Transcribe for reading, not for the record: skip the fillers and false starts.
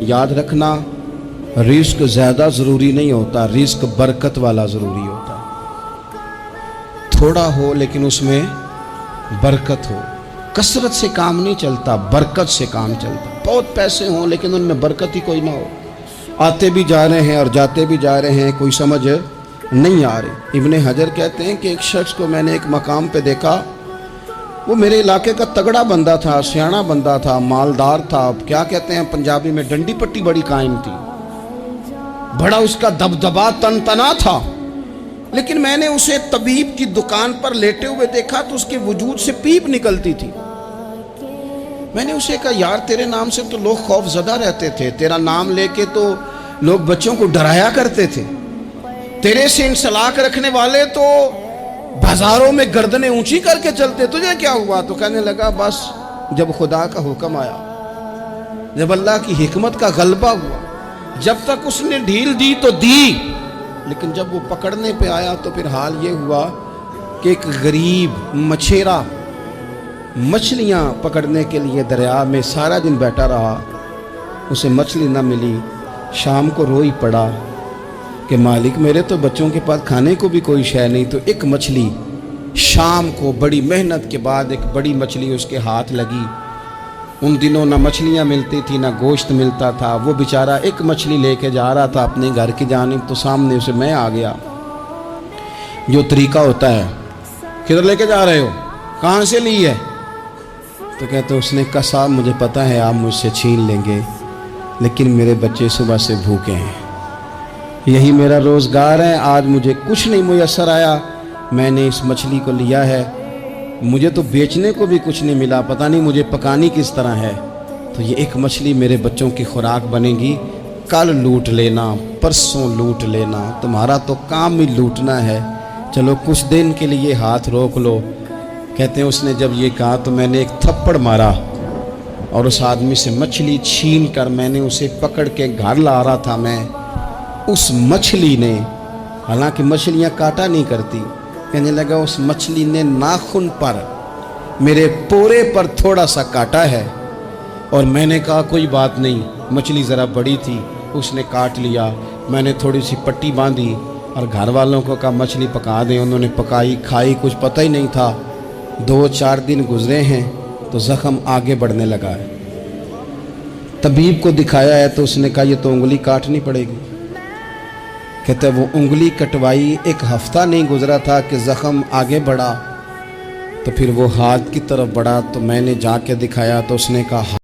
याद रखना, रिस्क ज़्यादा ज़रूरी नहीं होता, रिस्क बरकत वाला ज़रूरी होता। थोड़ा हो लेकिन उसमें बरकत हो। कसरत से काम नहीं चलता, बरकत से काम चलता। बहुत पैसे हों लेकिन उनमें बरकत ही कोई ना हो। आते भी जा रहे हैं और जाते भी जा रहे हैं, कोई समझ नहीं आ रही। इब्ने हजर कहते हैं कि एक शख्स को मैंने एक मकाम पे देखा, वो मेरे इलाके का तगड़ा बंदा था, सियाना बंदा था, मालदार था। अब क्या कहते हैं पंजाबी में, डंडी पट्टी बड़ी कायम थी, बड़ा उसका दबदबा तनतना था। लेकिन मैंने उसे तबीब की दुकान पर लेटे हुए देखा तो उसके वजूद से पीप निकलती थी। मैंने उसे कहा, यार तेरे नाम से तो लोग खौफजदा रहते थे, तेरा नाम लेके तो लोग बच्चों को डराया करते थे, तेरे से इंसलाक रखने वाले तो बाजारों में गर्दनें ऊंची करके चलते, तुझे क्या हुआ? तो कहने लगा, बस जब खुदा का हुक्म आया, जब अल्लाह की हिकमत का गलबा हुआ, जब तक उसने ढील दी तो दी, लेकिन जब वो पकड़ने पे आया तो फिर हाल ये हुआ कि एक गरीब मछेरा मछलियाँ पकड़ने के लिए दरिया में सारा दिन बैठा रहा, उसे मछली ना मिली। शाम को रोई पड़ा कि मालिक, मेरे तो बच्चों के पास खाने को भी कोई शय नहीं। तो एक मछली शाम को बड़ी मेहनत के बाद एक बड़ी मछली उसके हाथ लगी। उन दिनों ना मछलियाँ मिलती थी ना गोश्त मिलता था। वो बेचारा एक मछली लेके जा रहा था अपने घर की जानिब, तो सामने उसे मैं आ गया। जो तरीका होता है, किधर लेके जा रहे हो, कहाँ से ली है? तो कहते, उसने कहा, साहब मुझे पता है आप मुझसे छीन लेंगे, लेकिन मेरे बच्चे सुबह से भूखे हैं, यही मेरा रोज़गार है, आज मुझे कुछ नहीं मुयस्सर आया, मैंने इस मछली को लिया है, मुझे तो बेचने को भी कुछ नहीं मिला, पता नहीं मुझे पकानी किस तरह है। तो ये एक मछली मेरे बच्चों की खुराक बनेगी, कल लूट लेना, परसों लूट लेना, तुम्हारा तो काम ही लूटना है, चलो कुछ दिन के लिए हाथ रोक लो। कहते हैं उसने जब ये कहा तो मैंने एक थप्पड़ मारा और उस आदमी से मछली छीन कर मैंने उसे पकड़ के घर ला रहा था मैं। उस मछली ने, हालांकि मछलियाँ काटा नहीं करती, कहने लगा उस मछली ने नाखून पर, मेरे पोरे पर थोड़ा सा काटा है। और मैंने कहा कोई बात नहीं, मछली ज़रा बड़ी थी, उसने काट लिया। मैंने थोड़ी सी पट्टी बांधी और घर वालों को कहा मछली पका दें, उन्होंने पकाई, खाई, कुछ पता ही नहीं था। 2-4 दिन गुजरे हैं तो ज़ख्म आगे बढ़ने लगा है। तबीब को दिखाया है तो उसने कहा ये तो उंगली काटनी पड़ेगी। कहते वो उंगली कटवाई, 1 हफ्ता नहीं गुजरा था कि ज़ख्म आगे बढ़ा। तो फिर वो हाथ की तरफ बढ़ा तो मैंने जाके दिखाया तो उसने कहा